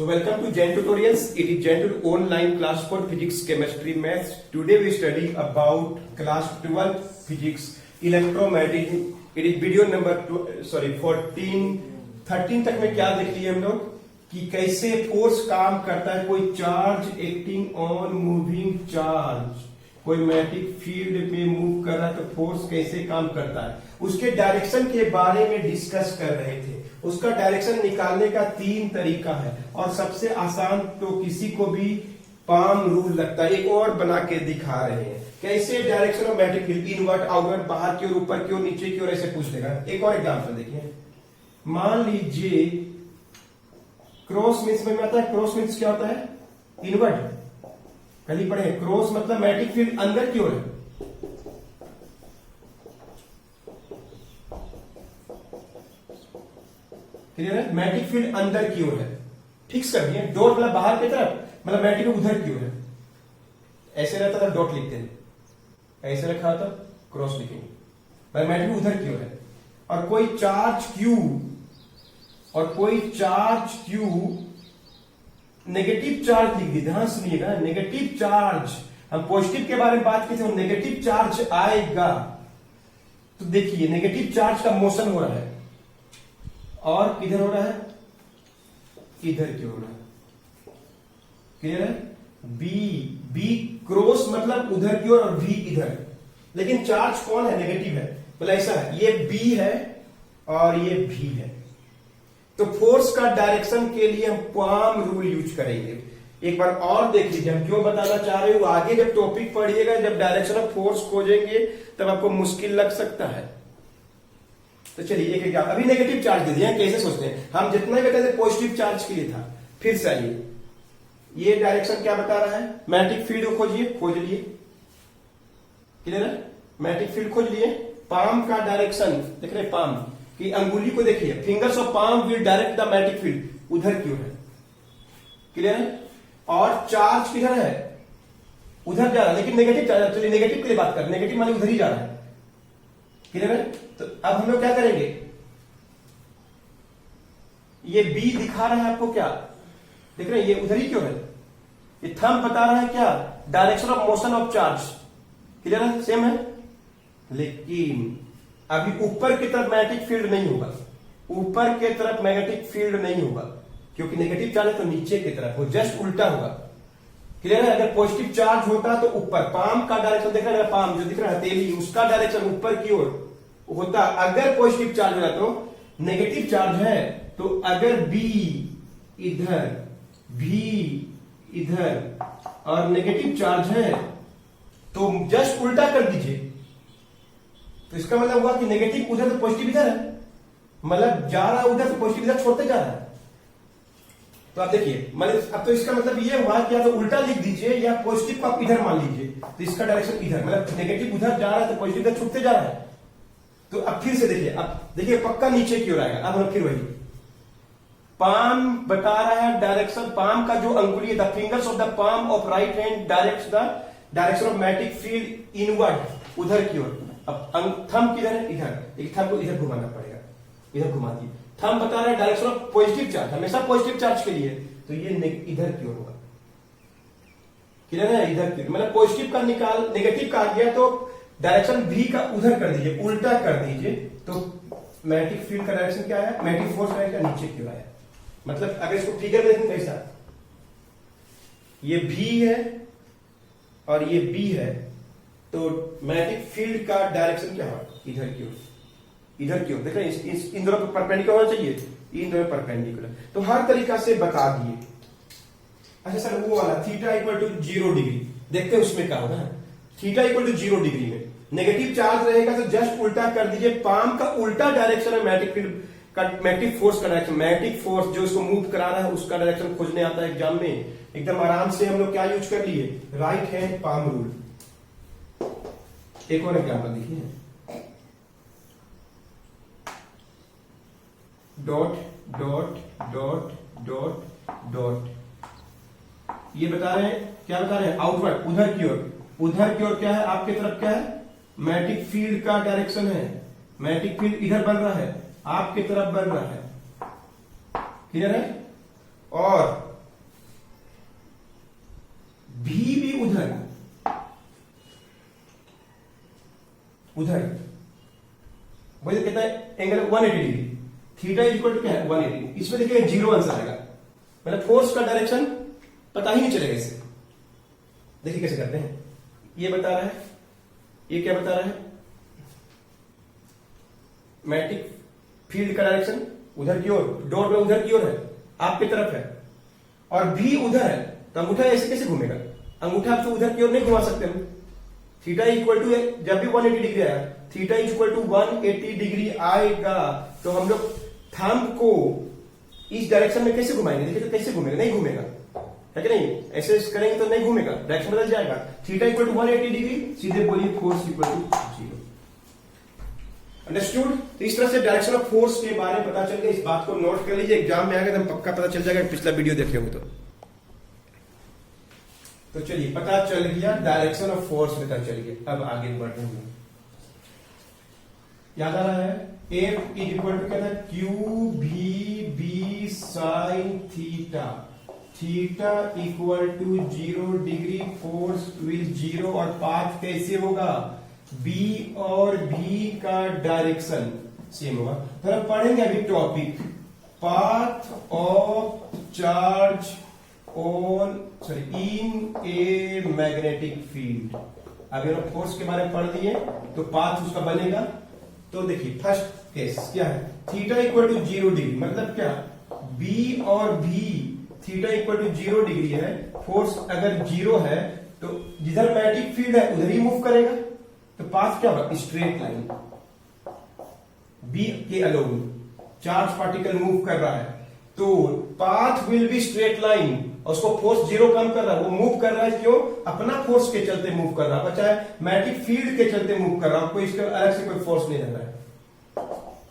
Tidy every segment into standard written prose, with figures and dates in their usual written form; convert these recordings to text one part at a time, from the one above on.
So welcome to Gen Tutorials. It is Gen Tutorial online class for physics, chemistry, maths. Today we study about class 12 physics, electromagnetism. It is video number 13 तक में क्या देख लिए हम लोग कि कैसे फोर्स काम करता है। कोई charge acting on moving charge, कोई मैग्नेटिक फील्ड में मूव कर रहा है तो फोर्स कैसे काम करता है, उसके डायरेक्शन के बारे में डिस्कस कर रहे थे। उसका डायरेक्शन निकालने का 3 तरीका है और सबसे आसान तो किसी को भी पाम रूल लगता है। एक और बना के दिखा रहे हैं कैसे direction of magnetic field, inward outward, बाहर की ओर, ऊपर की ओर, नीचे की ओर, ऐसे पूछ देगा। एक और एग्जांपल देखिए, मान लीजिए क्रॉस मीन्स में आता है। क्रॉस मीन्स क्या होता है? इनवर्ट। कल ही पढ़े, क्रॉस मतलब मैग्नेटिक फील्ड अंदर की ओर है। क्लियर है? मैग्नेटिक फील्ड अंदर की ओर है। फिक्स कर दिए। डॉट मतलब बाहर की तरफ, मतलब मैग्नेटिक उधर की ओर है। ऐसे रहता था डॉट लिखते हैं, ऐसे रखा था क्रॉस लिखेंगे, मतलब मैग्नेटिक उधर की ओर है। और कोई चार्ज क्यू नेगेटिव चार्ज लिख दी। ध्यान सुनिएगा, नेगेटिव चार्ज, हम पॉजिटिव के बारे में बात की थी, नेगेटिव चार्ज आएगा तो देखिए नेगेटिव चार्ज का मोशन हो रहा है और किधर हो रहा है? इधर की हो रहा है। क्लियर है? बी क्रॉस मतलब उधर की ओर और वी इधर, लेकिन चार्ज कौन है? नेगेटिव है। मतलब ऐसा है, ये बी है और ये भी है। तो फोर्स का डायरेक्शन के लिए हम पाम रूल यूज करेंगे। एक बार और देख लीजिए, हम क्यों बताना चाह रहे हो। आगे जब टॉपिक पढ़िएगा, जब डायरेक्शन ऑफ फोर्स खोजेंगे तब आपको मुश्किल लग सकता है। तो चलिए एक एग्जाम्पल, अभी नेगेटिव चार्ज दे दिया, कैसे सोचते हैं हम। जितना भी कहते पॉजिटिव चार्ज के लिए था। फिर से आइए, ये डायरेक्शन क्या बता रहा है? मैग्नेटिक फील्ड को खोज लिए। क्लियर है? मैग्नेटिक फील्ड खोज लिए। पाम का डायरेक्शन देख रहे, पाम की अंगुली को देखिए, fingers of palm will direct the magnetic field, उधर की ओर है। क्लियर है? और चार्ज किधर है? उधर जा रहा है, लेकिन नेगेटिव चार्ज। चलिए नेगेटिव के लिए बात कर, नेगेटिव माने उधर ही जा रहा है। क्लियर है? तो अब हम लोग क्या करेंगे, ये बी दिखा रहा है आपको, क्या देख रहे हैं? ये उधर ही क्यों है? ये थंब बता रहा है क्या? Direction of motion of charge. Clear है? सेम है, लेकिन अभी ऊपर की तरफ मैग्नेटिक फील्ड नहीं होगा। ऊपर की तरफ मैग्नेटिक फील्ड नहीं होगा क्योंकि नेगेटिव चार्ज है, तो नीचे की तरफ हो, जस्ट उल्टा होगा। क्लियर है? अगर पॉजिटिव चार्ज होता तो ऊपर, पाम का डायरेक्शन देख रहे हैं, पाम जो दिख रहा है हथेली, उसका डायरेक्शन ऊपर की ओर होता। अगर पॉजिटिव चार्ज हो तो नेगेटिव चार्ज है तो अगर बी इधर, भी इधर और नेगेटिव चार्ज है तो जस्ट उल्टा कर दीजिए। तो इसका मतलब हुआ कि नेगेटिव उधर तो पॉजिटिव इधर है, मतलब जा रहा है उधर तो पॉजिटिव इधर छोड़ते जा रहा है। तो आप देखिए, मतलब अब तो इसका मतलब ये हुआ कि या तो उल्टा लिख दीजिए या पॉजिटिव को आप इधर मान लीजिए। तो इसका डायरेक्शन इधर, मतलब नेगेटिव उधर जा रहा है तो पॉजिटिव इधर छूटते जा रहा है। तो अब फिर से देखिए, अब देखिए पक्का नीचे की ओर आएगा। अब हम फिर वही, पाम बता रहा है डायरेक्शन, पाम का जो अंगुली, the fingers of the palm of right hand directs the direction of magnetic field inward, उधर की ओर। अब थंब किधर है? इधर। एक थंब को इधर घुमाना पड़ेगा, इधर घुमा दिए। थंब बता रहा है डायरेक्शन ऑफ पॉजिटिव चार्ज, हमेशा पॉजिटिव चार्ज के लिए, तो ये इधर की ओर होगा। किधर है? इधर की, मतलब पॉजिटिव का निकाल, नेगेटिव का आ गया तो डायरेक्शन भी का उधर कर दीजिए, उल्टा कर दीजिए। तो मैग्नेटिक फील्ड का डायरेक्शन क्या है? मैग्नेटिक फोर्स का नीचे की ओर आया। मतलब अगर इसको फिगर में देखें कैसा, ये भी है और ये बी है, तो मैग्नेटिक फील्ड का डायरेक्शन क्या होगा? इधर की ओर, इधर की ओर। देख रहे हैं, इन दोनों पर परपेंडिकुलर होना चाहिए, इन दोनों परपेंडिकुलर। तो हर तरीका से बता दिए। अच्छा सर, वो वाला थीटा इक्वल टू 0 डिग्री, देखते हैं उसमें क्या होगा। थीटा इक्वल टू 0 डिग्री में नेगेटिव चार्ज रहेगा तो जस्ट उल्टा कर दीजिए। पाम का उल्टा डायरेक्शन है मैग्नेटिक फील्ड का, मैग्नेटिक फोर्स का डायरेक्शन। मैग्नेटिक फोर्स जो इसको मूव करा रहा है उसका डायरेक्शन खोजने आता है एग्जाम में। एकदम आराम से हम लोग क्या यूज कर लिए? Right hand palm rule. एक और एग्जाम्पल देखिए, dot dot dot dot dot, ये बता रहे हैं, क्या बता रहे हैं? आउटवर्ड, उधर की ओर। उधर की ओर क्या है? आपकी तरफ क्या है? मैग्नेटिक फील्ड का डायरेक्शन है। मैग्नेटिक फील्ड इधर बन रहा है, आपकी तरफ बन रहा है। क्लियर है? और भी उधर वही कहता है angle 180 degree, theta equal to क्या है 180। इसमें देखिए 0 आंसर आएगा, मतलब फोर्स का डायरेक्शन पता ही नहीं चलेगा इससे। देखिए कैसे करते हैं, ये बता रहा है, ये क्या बता रहा है, मैग्नेटिक फील्ड का डायरेक्शन उधर की ओर, डॉट में उधर की ओर है, आपकी तरफ है, और भी उधर है, तो अंगूठा ऐसे कैसे घूमेगा, अंगूठा आप तो उधर की ओर नहीं घुमा सकते हम। थीटा इक्वल टू जब भी 180 डिग्री आया, थीटा इक्वल टू 180 डिग्री आएगा, तो हम लोग थंब को इस डायरेक्शन में कैसे घुमाएंगे, देखिए तो कैसे घूमेगा, नहीं घूमेगा, है कि नहीं, ऐसे करेंगे तो नहीं घूमेगा, डायरेक्शन बदल जाएगा। थीटा इक्वल टू 180 डिग्री, सीधे बोलिए फोर्स इक्वल टू 0। अंडरस्टूड। तो इस तरह से डायरेक्शन ऑफ फोर्स के बारे में पता चल गया, इस बात को नोट कर लीजिए, एग्जाम में आएगा तो पक्का पता चल जाएगा, पिछला वीडियो देखे होंगे तो चलिए पता चल गया, डायरेक्शन ऑफ फोर्स पता चल गया। अब आगे बढ़ रहे हैं, याद आ रहा है F इज इक्वल टू क्या था, Q v B sine theta, theta equal to 0 degree, force will 0, और पाथ कैसे होगा, बी और भी का डायरेक्शन सेम होगा। तो हम पढ़ेंगे अभी topic, path of charge on in a magnetic field. अगर हम फोर्स के बारे में पढ़ लिए तो पाथ उसका बनेगा। तो देखिए फर्स्ट केस क्या है, थीटा इक्वल टू 0 डिग्री, मतलब क्या, बी और भी, थीटा इक्वल टू 0 डिग्री है, फोर्स अगर 0 है तो जिधर मैग्नेटिक फील्ड है उधर ही मूव करेगा, तो पाथ क्या होगा, स्ट्रेट लाइन, बी के अलोंग चार्ज पार्टिकल मूव कर रहा है, तो path will be straight line, और उसको फोर्स 0 कम कर रहा है, वो मूव कर रहा है, क्यों, अपना फोर्स के चलते मूव कर रहा है, चाहे मैग्नेटिक फील्ड के चलते मूव कर रहा है, कोई इसके अलग से कोई फोर्स नहीं लग रहा है।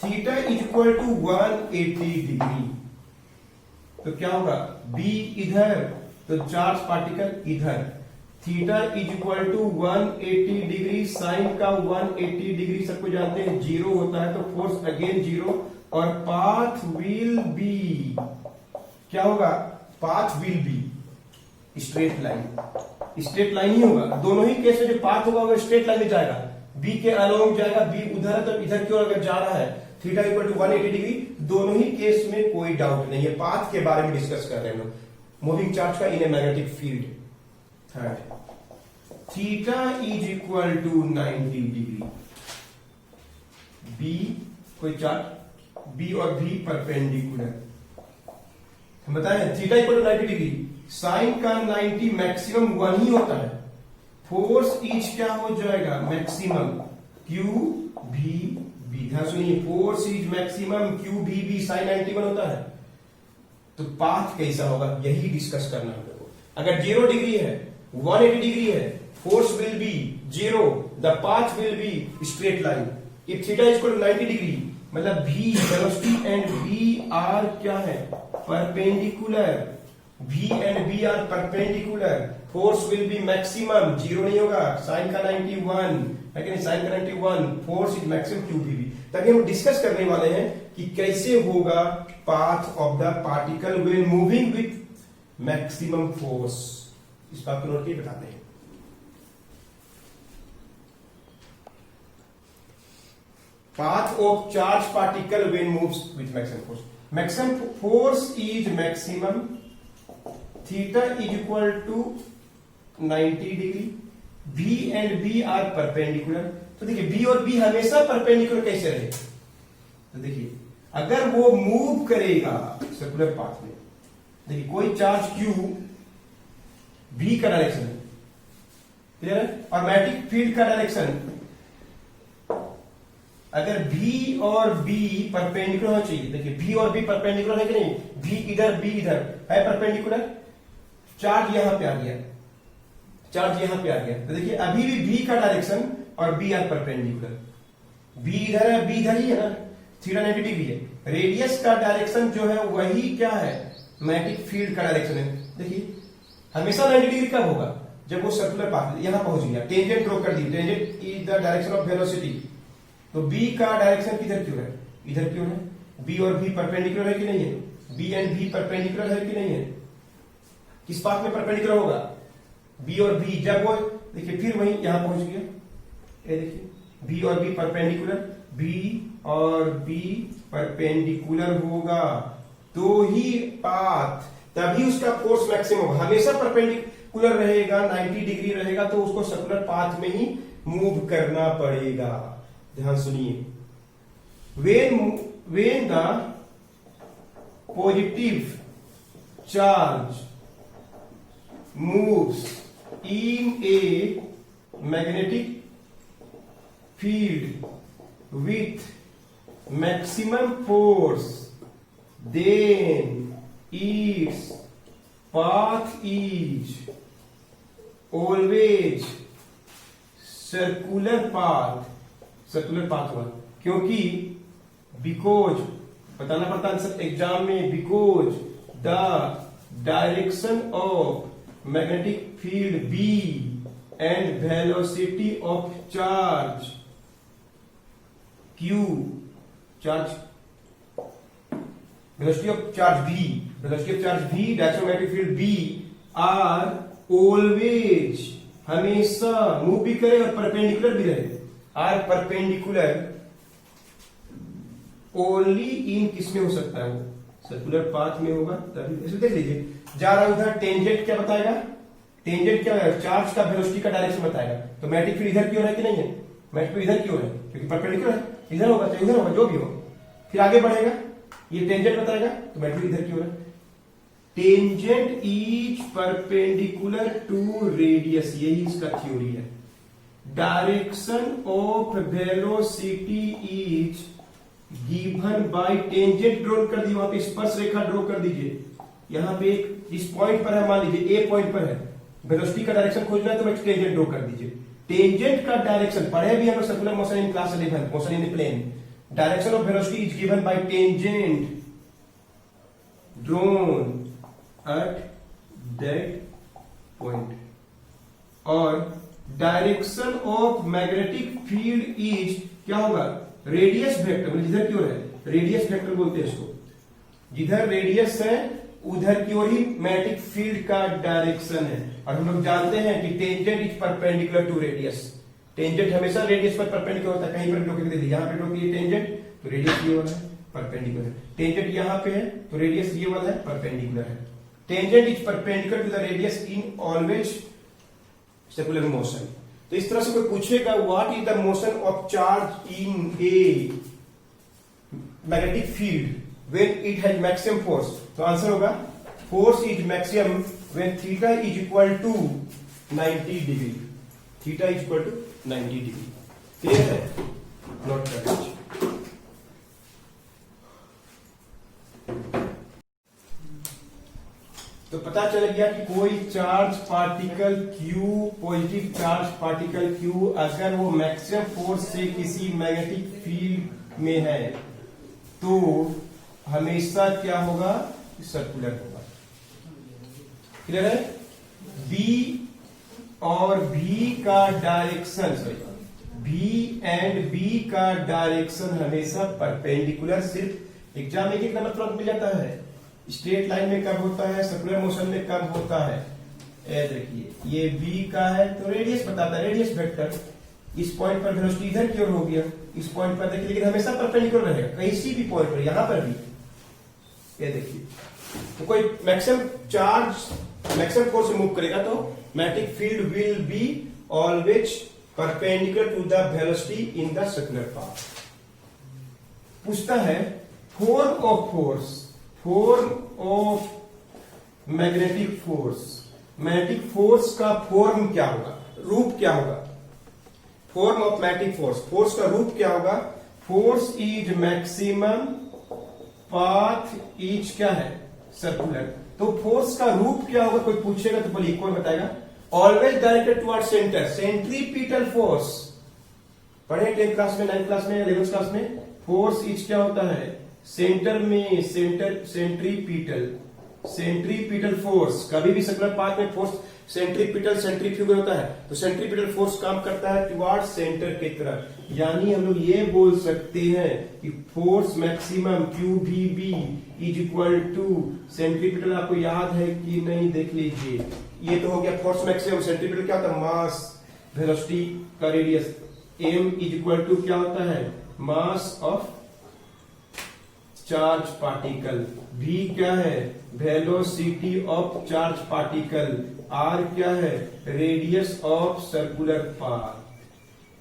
थीटा इक्वल टू 180 डिग्री, तो क्या होगा, बी इधर तो चार्ज पार्टिकल इधर, theta is equal to 180 degree, sine का 180 डिग्री सबको जानते हैं 0 होता है, तो फोर्स अगेन 0, और पाथ विल बी क्या होगा, path will be straight line, straight line ही होगा दोनों ही केस में, जो पाथ होगा वो स्ट्रेट लाइन में जाएगा, बी के अलोंग जाएगा, बी उधर है तो इधर की ओर अगर जा रहा है, थीटा इक्वल टू 180 डिग्री, दोनों ही केस में कोई डाउट नहीं है। पाथ के बारे में डिस्कस कर रहे हैं हम, मूविंग चार्ज का in a magnetic field. Third, theta is equal to 90 degree, B कोई चार्ज, बी और भी परपेंडिकुलर, हम बताएं theta equal to 90 degree, sine का 90 मैक्सिमम 1 ही होता है, फोर्स इज क्या हो जाएगा, मैक्सिमम क्यू भी बी, ध्यान सुनिए, force is maximum Q v B, sign 91 होता है, तो पाथ कैसा होगा यही डिस्कस करना है। अगर 0 डिग्री है, 180 डिग्री है, force will be 0, the path will be straight line. If theta is equal to 90 degree, मतलब v velocity and B are क्या है, perpendicular, V and B are perpendicular, force will be maximum, 0 नहीं होगा, sign का 91 है कि नहीं, sign का 91, फोर्स इज मैक्सिमम क्यू भी। तभी हम डिस्कस करने वाले हैं कि कैसे होगा path of the particle when moving with maximum force, इस बात को नोट करके बताते हैं। Path of charge particle when moves with maximum force, maximum force is maximum, theta is equal to 90 degree, B and B are perpendicular. तो देखिए B और B हमेशा परपेंडिकुलर कैसे रहे, तो देखिए अगर वो मूव करेगा सर्कुलर पाथ में, देखिए कोई चार्ज क्यू बी का डायरेक्शन है, क्लियर है, और मैग्नेटिक फील्ड का डायरेक्शन, अगर V और B परपेंडिकुलर होना चाहिए, देखिए V और B परपेंडिकुलर है कि नहीं, V इधर B इधर है परपेंडिकुलर, चार्ज यहां पे आ गया, चार्ज यहां पे आ गया, तो देखिए अभी भी V का डायरेक्शन और B आर परपेंडिकुलर, B इधर है, B इधर ही है ना, थीटा 90 डिग्री है, रेडियस का डायरेक्शन जो है वही क्या है, मैग्नेटिक फील्ड का डायरेक्शन है। देखिए हमेशा 90 डिग्री कब होगा, जब वो सर्कुलर पाथ यहां पहुंच गया, टेंजेंट ड्रॉ कर दी, tangent is the direction of velocity, तो B का डायरेक्शन किधर क्यों है, इधर क्यों है, B और B परपेंडिकुलर है कि नहीं है, B एंड B परपेंडिकुलर है कि नहीं है, किस पाथ में परपेंडिकुलर होगा, बी और बी जब वो देखिए फिर वही यहां पहुंच गया, ये देखिए बी और बी परपेंडिकुलर, बी और बी परपेंडिकुलर होगा तो ही पाथ, तभी उसका फोर्स मैक्सिमम होगा। हमेशा परपेंडिकुलर रहेगा, 90 डिग्री रहेगा तो उसको सर्कुलर पाथ में ही मूव करना पड़ेगा। ध्यान सुनिए, when the positive charge moves in a magnetic field with maximum force, then its path is always circular path हुआ, क्योंकि बिकॉज बताना पड़ता आंसर एग्जाम में, because the direction of magnetic field B and velocity of charge Q, charge velocity of charge v, velocity of charge v, direction of magnetic field b are always, हमेशा move भी करे और perpendicular भी रहे, are perpendicular only in किसमें हो सकता है, वो सर्कुलर पाथ में होगा तभी। इसमें देख लीजिए जा रहा उधर, टेंजेंट क्या बताएगा, टेंजेंट क्या है, चार्ज का वेलोसिटी का डायरेक्शन बताएगा, तो मैग्नेटिक फील्ड इधर की ओर है कि नहीं है, मैग्नेटिक फील्ड इधर की ओर है क्योंकि परपेंडिकुलर है, इधर होगा चाहे उधर होगा जो भी हो, फिर आगे बढ़ेगा, ये टेंजेंट बताएगा तो मैग्नेटिक फील्ड इधर की ओर है। Tangent is perpendicular to radius, यही इसका थ्योरी है। Direction of velocity is given by tangent, draw कर दी, वहां पे स्पर्श रेखा ड्रॉ कर दीजिए, यहां पे एक इस पॉइंट पर है, मान लीजिए ए पॉइंट पर है, वेलोसिटी का डायरेक्शन खोजना है तो मैं टेंजेंट ड्रॉ कर दीजिए। टेंजेंट का डायरेक्शन पढ़े भी हम circular motion in class 11, motion in the plane, direction of velocity is given by tangent drawn at that point, और direction of magnetic field is क्या होगा, रेडियस वेक्टर, जिधर की ओर है, रेडियस वेक्टर बोलते हैं इसको, जिधर रेडियस है उधर की ओर ही मैग्नेटिक फील्ड का डायरेक्शन है। और हम लोग जानते हैं कि tangent is perpendicular to radius, tangent हमेशा रेडियस पर परपेंडिकुलर होता है, कहीं पर ड्रॉ करके दे दी, यहां पे ड्रॉ किए टेंजेंट तो रेडियस ये वाला है परपेंडिकुलर, टेंजेंट यहां पे है तो रेडियस ये वाला है परपेंडिकुलर है। Tangent is perpendicular to the radius in always circular motion. तो इस तरह से कोई पूछेगा what is the motion of charge in a magnetic field when it has maximum force, तो आंसर होगा force is maximum when theta is equal to 90 degree, theta is equal to 90 degree. Clear है, note कर लीजिए। तो पता चल गया कि कोई charge particle Q, positive charge particle Q अगर वो मैक्सिमम फोर्स से किसी मैग्नेटिक फील्ड में है तो हमेशा क्या होगा, सर्कुलर होगा। क्लियर है, B और V का डायरेक्शन, V एंड B का डायरेक्शन हमेशा परपेंडिकुलर, सिर्फ एग्जाम एक नंबर तुरंत मिल जाता है, स्ट्रेट लाइन में कब होता है, सर्कुलर मोशन में कब होता है। देखिए ये बी का है तो रेडियस बताता है, रेडियस वेक्टर, इस पॉइंट पर वेलोसिटी इधर की ओर हो गया, इस पॉइंट पर देखिए, लेकिन हमेशा परपेंडिकुलर रहेगा, किसी भी पॉइंट पर, यहां पर भी ये देखिए। तो कोई मैक्सिमम चार्ज मैक्सिमम फोर्स से मूव करेगा तो magnetic field will be always perpendicular to the velocity in the circular path. पूछता है form of force, form of magnetic force, magnetic force का फॉर्म क्या होगा, रूप क्या होगा, form of magnetic force, force का रूप क्या होगा, force is maximum path is क्या है, सर्कुलर। तो फोर्स का रूप क्या होगा, कोई पूछेगा तो बोलिए, कौन बताएगा, always directed toward centre, centripetal force. पढ़े 10th क्लास में, 9th क्लास में, 11th क्लास में, फोर्स इज क्या होता है, सेंटर में, सेंट्रीपिटल, सेंट्रीपिटल फोर्स। कभी भी सर्कुलर पाथ में फोर्स सेंट्रीपिटल सेंट्रीफ्यूगल होता है, तो सेंट्रीपिटल फोर्स काम करता है टुवर्ड सेंटर की तरफ। यानी हम लोग ये बोल सकते हैं कि force maximum QVB is equal to centripetal. आपको याद है कि नहीं, देख लीजिए, ये तो हो गया फोर्स मैक्सिमम। सेंट्रीपिटल क्या होता है? मास वेलोसिटी का radius. m is equal to क्या होता है? Mass of charge particle. v क्या है? Velocity of charge particle. r क्या है? Radius of circular path.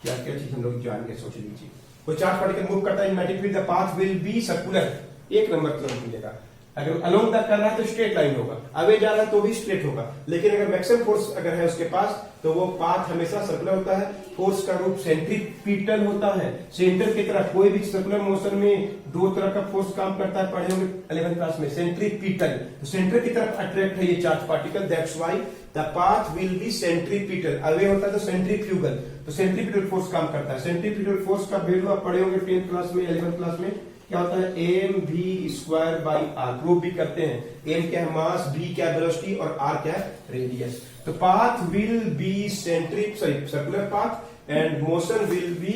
क्या क्या चीज हम लोग जान के सोच लीजिए। कोई चार्ज पार्टिकल मूव करता है magnetic field, the path will B circular, एक नंबर क्लोज मिलेगा। अगर अलोंग द कर रहा है तो स्ट्रेट लाइन होगा, अवे जा रहा है तो भी स्ट्रेट होगा। लेकिन अगर मैक्सिमम फोर्स अगर है उसके पास तो वो पाथ हमेशा सर्कुलर होता है। फोर्स का रूप सेंट्रीपिटल होता है। सेंटर की तरफ कोई भी सर्कुलर मोशन में दो तरह का फोर्स काम करता है, पढ़े होंगे 11th क्लास में। सेंट्रीपिटल, तो सेंटर की तरफ अट्रैक्ट है ये charge particle, that's why the path will B centripetal. Away होता है तो सेंट्रीफ्यूगल, तो सेंट्रीपिटल फोर्स काम करता है। सेंट्रीपिटल फोर्स का वैल्यू आप पढ़े होंगे 10th क्लास में 11th क्लास में। क्या होता है? M V square by R. Prove भी करते हैं। एम क्या है? मास, बी क्या है? वेलोसिटी, और आर क्या है? रेडियस। तो path will B circular path and motion will be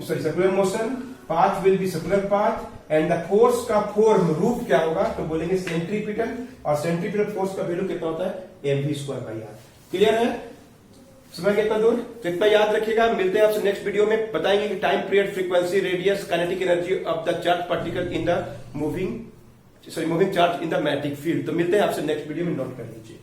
circular motion, path will B circular path and the force का फॉर्म रूप क्या होगा? तो बोलेंगे सेंट्रीपिटल, और सेंट्रीपिटल फोर्स का वैल्यू कितना होता है? M V square by R. Clear है? समझ कितना दूर? तो इतना याद रखिएगा। मिलते हैं आपसे नेक्स्ट वीडियो में, बताएंगे कि time period, frequency, radius, kinetic energy of the charge particle in the moving charge in the magnetic field. तो मिलते हैं आपसे नेक्स्ट वीडियो में, नोट कर लीजिए।